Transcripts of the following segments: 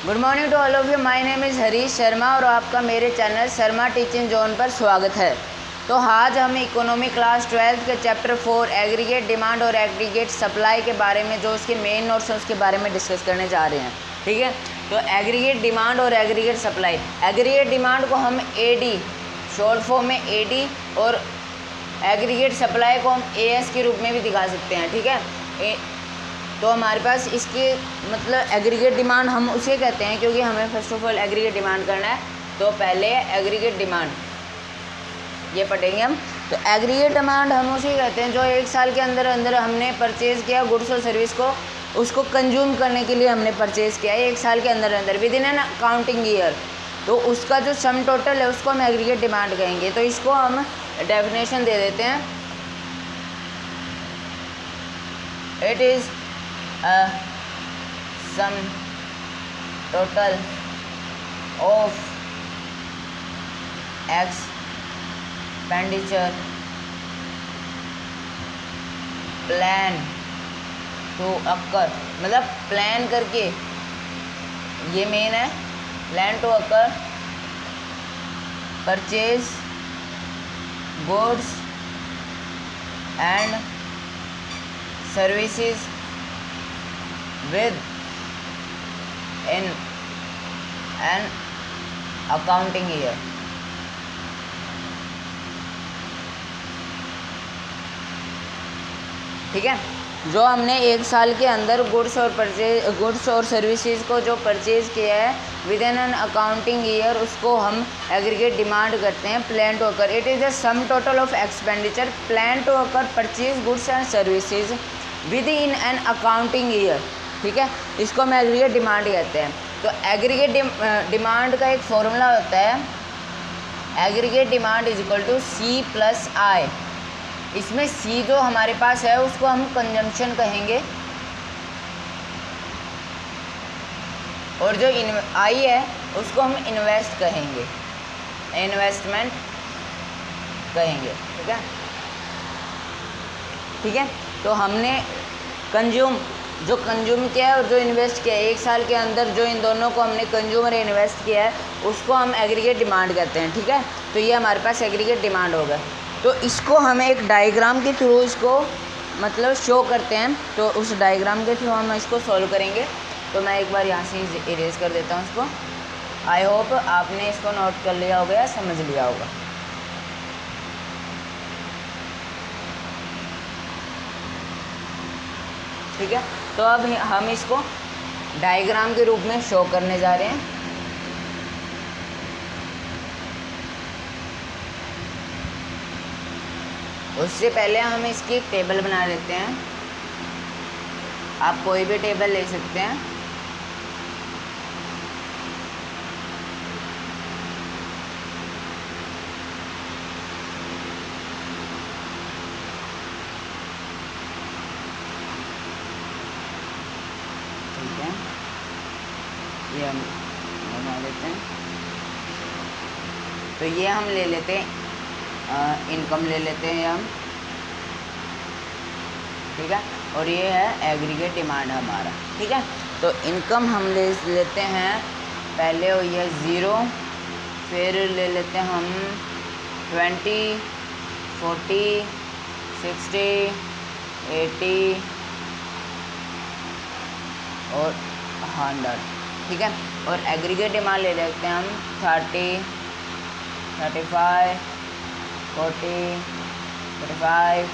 Good morning to all of you. My name is Harish Sharma और आपका मेरे चैनल शर्मा टीचिंग जोन पर स्वागत है। तो आज हम इकोनॉमी क्लास 12 के चैप्टर 4 एग्रीगेट डिमांड और एग्रीगेट सप्लाई के बारे में, जो उसके मेन नोट्स हैं उसके बारे में डिस्कस करने जा रहे हैं। ठीक है, तो एग्रीगेट डिमांड और एग्रीगेट सप्लाई। एग्रीगेट डिमांड को हम एडी शॉर्ट फॉर्म में एडी और एग्रीगेट सप्लाई को हम एएस के रूप में भी दिखा सकते हैं। ठीक है, तो हमारे पास इसके मतलब एग्रीगेट डिमांड हम उसे कहते हैं क्योंकि हमें first of all aggregate demand करना है। तो पहले एग्रीगेट डिमांड ये पढ़ेंगे हम। तो एग्रीगेट डिमांड हम उसे कहते हैं जो एक साल के अंदर अंदर हमने परचेज़ किया गुड्स और सर्विस को, उसको कंज्यूम करने के लिए हमने परचेज़ किया है एक साल के अंदर अंदर with in an accounting year. तो उसका जो सम टोटल है उसको हम एग्रीगेट डिमांड कहेंगे। तो इसको हम डेफिनेशन दे देते हैं। It is sum total of expenditure plan to occur, मतलब प्लान करके, ये मेन है, plan to occur purchase goods and services with in an accounting year। ठीक है, जो हमने एक साल के अंदर गुड्स और सर्विसेज को जो परचेज किया है within an accounting year, उसको हम एग्रीगेट डिमांड करते हैं। Plan to occur, it is the sum total of expenditure plan to occur purchase goods and services within an accounting year. ठीक है, इसको हम एग्रीगेट डिमांड कहते हैं। तो एग्रीगेट डिमांड का एक फॉर्मूला होता है, aggregate demand is equal to C plus I. इसमें सी जो हमारे पास है उसको हम कंजम्पशन कहेंगे और जो आई है उसको हम इन्वेस्ट कहेंगे, इन्वेस्टमेंट कहेंगे। ठीक है, ठीक है, तो हमने कंज्यूम किया है और जो इन्वेस्ट किया है एक साल के अंदर, जो इन दोनों को हमने कंज्यूम और इन्वेस्ट किया है उसको हम एग्रीगेट डिमांड कहते हैं। ठीक है, तो ये हमारे पास एग्रीगेट डिमांड होगा। तो इसको हमें एक डायग्राम के थ्रू इसको मतलब शो करते हैं। तो उस डायग्राम के थ्रू हम इसको सॉल्व करेंगे। तो मैं एक बार यहाँ से इरेज कर देता हूँ इसको। आई होप आपने इसको नोट कर लिया होगा या समझ लिया होगा। ठीक है, तो अब हम इसको डायग्राम के रूप में शो करने जा रहे हैं। उससे पहले हम इसकी एक टेबल बना लेते हैं। आप कोई भी टेबल ले सकते हैं। ये हम बना लेते हैं। तो ये हम ले लेते हैं, इनकम ले लेते हैं हम। ठीक है, और ये है एग्रीगेट डिमांड हमारा। ठीक है, तो इनकम हम ले लेते हैं, पहले हुई है 0, फिर ले लेते हैं हम 20, 40, 60, 80 और 100। ठीक है, और एग्रीगेट डिमांड ले लेते हैं हम 30, 35, 40, 45,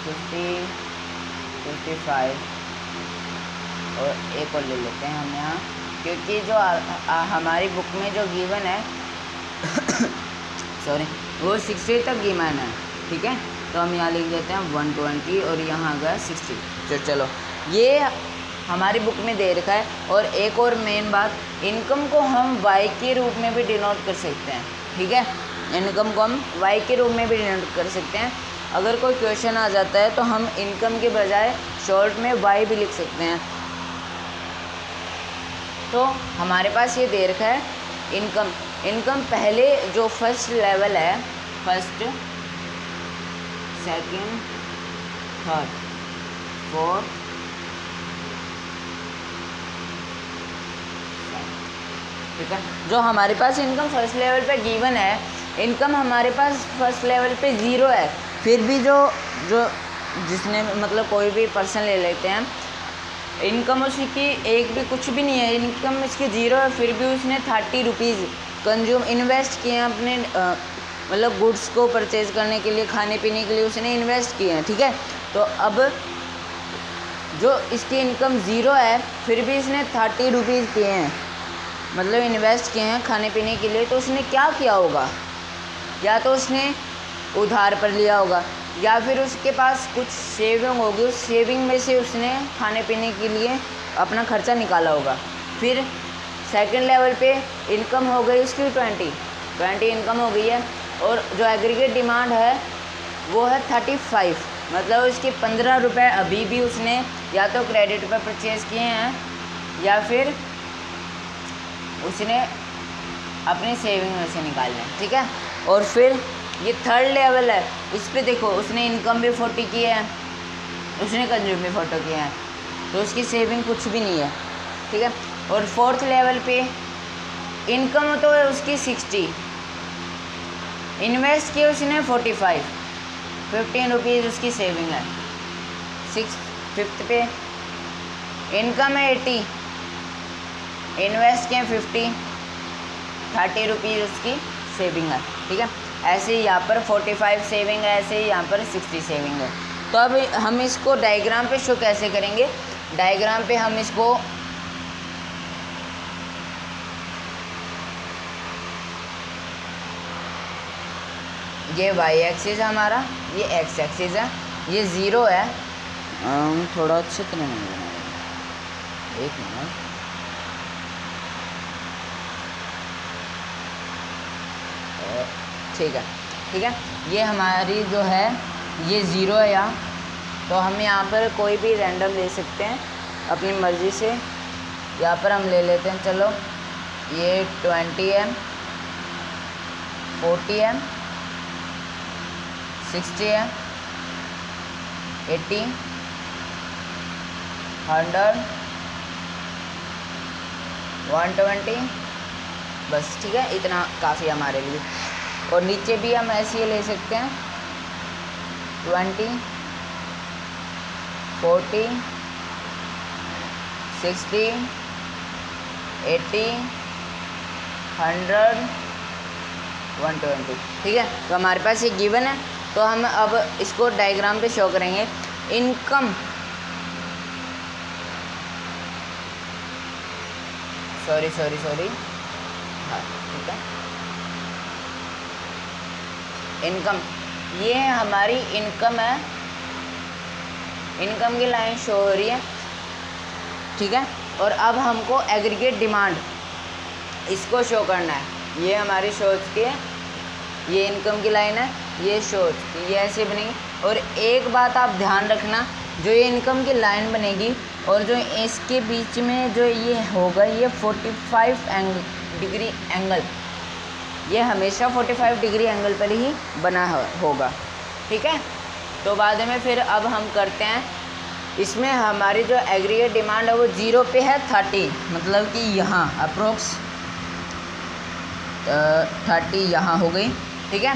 50, 55 और एक और ले लेते हैं हम यहाँ, क्योंकि जो हमारी बुक में जो गिवन है सॉरी वो 60 तक गिवन है। ठीक है, तो हम यहाँ लिख देते हैं 120 और यहाँ आ गया 60। तो चलो, ये हमारी बुक में दे रखा है। और एक और मेन बात, इनकम को हम वाई के रूप में भी डिनोट कर सकते हैं। ठीक है, इनकम को हम वाई के रूप में भी डिनोट कर सकते हैं। अगर कोई क्वेश्चन आ जाता है तो हम इनकम के बजाय शॉर्ट में वाई भी लिख सकते हैं। तो हमारे पास ये दे रखा है इनकम पहले जो फर्स्ट लेवल है, फर्स्ट, सेकंड, थर्ड, फोर्थ, ठीक है। जो हमारे पास इनकम फर्स्ट लेवल पे गिवन है, इनकम हमारे पास फर्स्ट लेवल पे 0 है, फिर भी जो जिसने मतलब कोई भी पर्सन ले लेते हैं, इनकम उसकी एक भी कुछ भी नहीं है, इनकम इसकी 0 है, फिर भी उसने 30 रुपीज़ कंज्यूम इन्वेस्ट किए हैं अपने मतलब गुड्स को परचेज़ करने के लिए, खाने पीने के लिए उसने इन्वेस्ट किए हैं। ठीक है। तो अब जो इसकी इनकम 0 है, फिर भी इसने 30 रुपीज़ किए हैं, मतलब इन्वेस्ट किए हैं खाने पीने के लिए, तो उसने क्या किया होगा? या तो उसने उधार पर लिया होगा, या फिर उसके पास कुछ सेविंग होगी, उस सेविंग में से उसने खाने पीने के लिए अपना खर्चा निकाला होगा। फिर सेकंड लेवल पे इनकम हो गई उसकी 20 इनकम हो गई है, और जो एग्रीगेट डिमांड है वो है 35, मतलब उसके 15 रुपये अभी भी उसने या तो क्रेडिट पर परचेज़ किए हैं या फिर उसने अपनी सेविंग में से निकालने हैं। ठीक है। और फिर ये थर्ड लेवल है, इस पे देखो उसने इनकम भी 40 की है, उसने कंज्यूम भी 40 किए हैं, तो उसकी सेविंग कुछ भी नहीं है। ठीक है। और फोर्थ लेवल पे इनकम तो है उसकी 60, इन्वेस्ट किए उसने 45, 15 रुपीज़ उसकी सेविंग है। फिफ्थ पे इनकम है 80, इन्वेस्ट किए 50, 30 रुपीज़ उसकी सेविंग है। ठीक है। ऐसे ही यहाँ पर 45 सेविंग है, ऐसे ही यहाँ पर 60 सेविंग है। तो अब हम इसको डायग्राम पे शो कैसे करेंगे? डायग्राम पे हम इसको ये वाई एक्सिस है हमारा, ये एक्स एक्सिस है, ये 0 है। थोड़ा अच्छे तरह नहीं बनाएंगे, एक मिनट। ठीक है। ठीक है। ये हमारी जो है ये 0 है यहाँ, तो हम यहाँ पर कोई भी रैंडम ले सकते हैं अपनी मर्ज़ी से। यहाँ पर हम ले लेते हैं, चलो ये 20 है, 40 है, 60 है, 80, 100, 120, बस। ठीक है, इतना काफ़ी हमारे लिए। और नीचे भी हम ऐसे ही ले सकते हैं 20, 40, 60, 80, 100, 120। ठीक है। तो हमारे पास ये गिवन है, तो हम अब इसको डायग्राम पे शो करेंगे। इनकम सॉरी हाँ, ठीक है। इनकम, ये हमारी इनकम है, इनकम की लाइन शो हो रही है। ठीक है। और अब हमको एग्रीगेट डिमांड इसको शो करना है। ये हमारी शोज की है, ये इनकम की लाइन है, ये शोज, ये ऐसे बनेगी। और एक बात आप ध्यान रखना, जो ये इनकम की लाइन बनेगी और जो इसके बीच में जो ये होगा, ये 45 डिग्री एंगल, ये हमेशा 45 डिग्री एंगल पर ही बना होगा। ठीक है। तो बाद में फिर अब हम करते हैं, इसमें हमारी जो एग्रीगेट डिमांड है वो 0 पे है 30, मतलब कि यहाँ अप्रोक्स 30 यहाँ हो गई। ठीक है।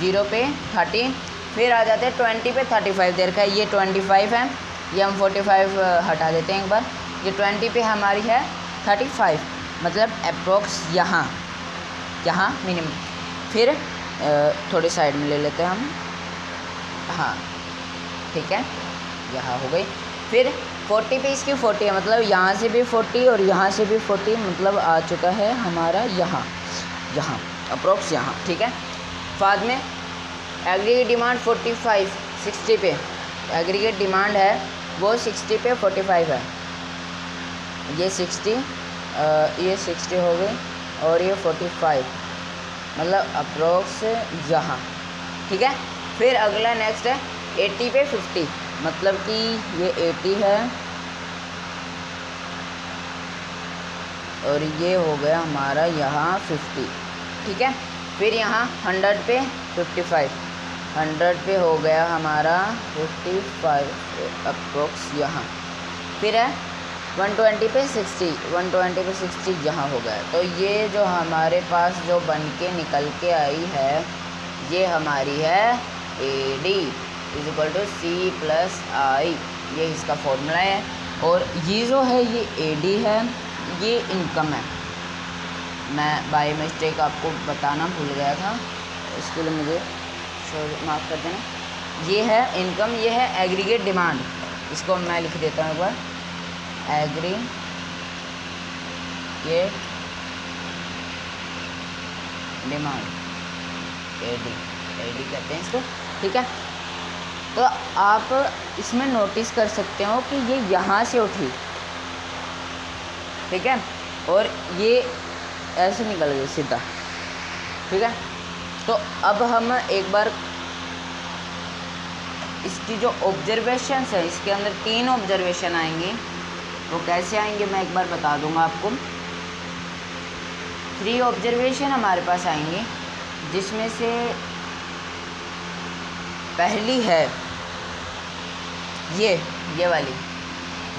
0 पे 30, फिर आ जाते हैं 20 पे 35 देर का, ये 25 है, ये हम 45 हटा देते हैं एक बार। ये 20 पे हमारी है 35, मतलब अप्रोक्स यहाँ मिनिमम। फिर थोड़ी साइड में ले लेते हैं हम, हाँ ठीक है, यहाँ हो गई। फिर 40 पे इसकी 40 है, मतलब यहाँ से भी 40 और यहाँ से भी 40, मतलब आ चुका है हमारा यहाँ अप्रोक्स यहाँ। ठीक है। बाद में एग्रीगेट डिमांड 45 60 पे, एग्रीगेट डिमांड है वो 60 पे 45 है, ये 60 हो गई और ये 45, मतलब अप्रोक्स यहाँ। ठीक है। फिर अगला नेक्स्ट है 80 पे 50, मतलब कि ये 80 है और ये हो गया हमारा यहाँ 50। ठीक है। फिर यहाँ 100 पे 55, 100 पे हो गया हमारा 55 अप्रोक्स यहाँ। फिर है 120 पे 60, 120 पे 60 यहाँ हो गया। तो ये जो हमारे पास जो बन के निकल के आई है ये हमारी है AD = C+I, ये इसका फॉर्मूला है। और ये जो है ये AD है, ये इनकम है। मैं बाय मिस्टेक आपको बताना भूल गया था, इसके लिए मुझे माफ़ कर देना। ये है इनकम, ये है एग्रीगेट डिमांड। इसको मैं लिख देता हूँ एक बार, एग्रीगेट डिमांड, AD कहते हैं इसको, ठीक है। तो आप इसमें नोटिस कर सकते हो कि ये यहाँ से उठी, ठीक है, और ये ऐसे निकल गई सीधा, ठीक है। तो अब हम एक बार इसकी जो ऑब्जर्वेशंस है, इसके अंदर 3 ऑब्जर्वेशन आएंगे। वो कैसे आएंगे मैं एक बार बता दूंगा आपको। 3 ऑब्जर्वेशन हमारे पास आएंगे, जिसमें से पहली है ये वाली,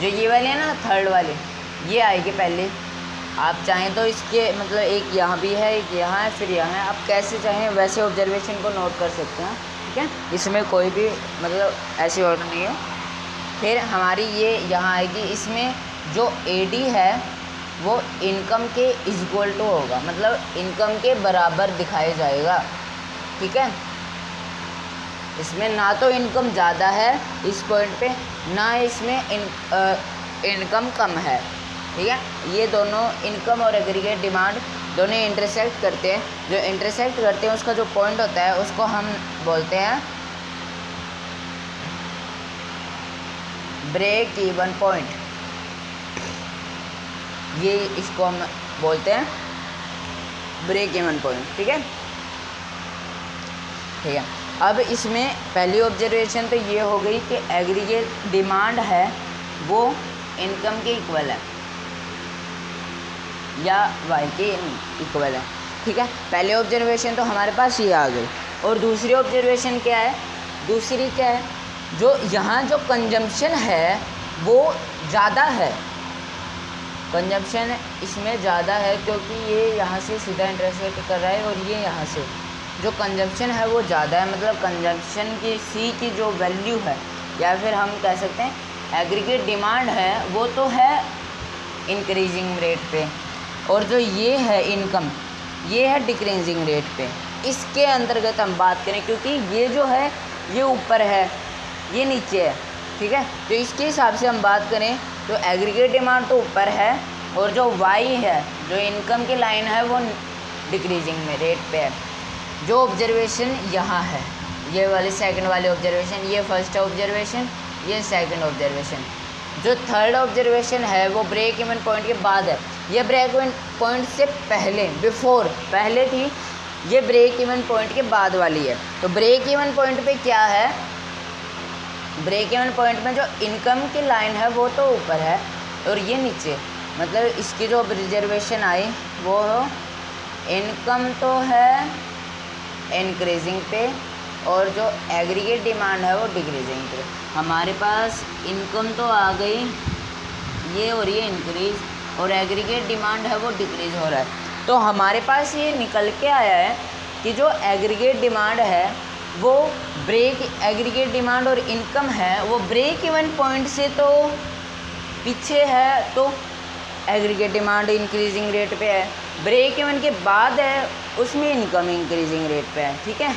जो ये वाली है ना, थर्ड वाली, ये आएगी पहले। आप चाहें तो इसके मतलब एक यहाँ भी है, एक यहाँ है, फिर यहाँ है, आप कैसे चाहें वैसे ऑब्जर्वेशन को नोट कर सकते हैं, ठीक है। इसमें कोई भी मतलब ऐसी ऑर्डर नहीं है। फिर हमारी ये यहाँ आएगी, इसमें जो AD है वो इनकम के इक्वल टू होगा, मतलब इनकम के बराबर दिखाया जाएगा, ठीक है। इसमें ना तो इनकम ज़्यादा है इस पॉइंट पे, ना इसमें इनकम कम है, ठीक है। ये दोनों इनकम और एग्रीगेट डिमांड दोनों इंटरसेक्ट करते हैं। जो इंटरसेक्ट करते हैं उसका जो पॉइंट होता है उसको हम बोलते हैं ब्रेक इवन पॉइंट। ये इसको हम बोलते हैं ब्रेक इवन पॉइंट, ठीक है, ठीक है। अब इसमें पहली ऑब्जर्वेशन तो ये हो गई कि एग्रीगेट डिमांड है वो इनकम के इक्वल है या Y के इक्वल है, ठीक है। पहले ऑब्जर्वेशन तो हमारे पास ये आ गई। और दूसरी ऑब्जर्वेशन क्या है? दूसरी क्या है, जो यहाँ जो कंजम्पशन है वो ज़्यादा है, कंजम्पशन इसमें ज़्यादा है क्योंकि ये यहाँ से सीधा इंटरसेक्ट कर रहा है और ये यहाँ से जो कंजम्पशन है वो ज़्यादा है। मतलब कंजम्पशन की C की जो वैल्यू है, या फिर हम कह सकते हैं एग्रीगेट डिमांड है, वो तो है इंक्रीजिंग रेट पे, और जो ये है इनकम ये है डिक्रीजिंग रेट पे। इसके अंतर्गत हम बात करें, क्योंकि ये जो है ये ऊपर है ये नीचे है, ठीक है। तो इसके हिसाब से हम बात करें तो एग्रीगेट डिमांड तो ऊपर है और जो Y है, जो इनकम की लाइन है, वो डिक्रीजिंग में रेट पे है। जो ऑब्जर्वेशन यहाँ है, ये वाली सेकंड वाली ऑब्जर्वेशन, ये फर्स्ट ऑब्जर्वेशन, ये सेकंड ऑब्जर्वेशन। जो थर्ड ऑब्जर्वेशन है वो ब्रेक इवन पॉइंट के बाद है। ये ब्रेक इवन पॉइंट से पहले, बिफोर, पहले थी, ये ब्रेक इवन पॉइंट के बाद वाली है। तो ब्रेक इवन पॉइंट पे क्या है, ब्रेक इवन पॉइंट में जो इनकम की लाइन है वो तो ऊपर है और ये नीचे, मतलब इसकी जो ऑब्जर्वेशन आई वो इनकम तो है इंक्रीजिंग पे और जो एग्रीगेट डिमांड है वो डिक्रीजिंग पे। हमारे पास इनकम तो आ गई ये और ये इंक्रीज, और एग्रीगेट डिमांड है वो डिक्रीज हो रहा है। तो हमारे पास ये निकल के आया है कि जो एग्रीगेट डिमांड है वो एग्रीगेट डिमांड और इनकम है वो ब्रेक इवन पॉइंट से तो पीछे है, तो एग्रीगेट डिमांड इंक्रीजिंग रेट पे है। ब्रेक इवन के बाद है उसमें इनकम इंक्रीजिंग रेट पे है, ठीक है।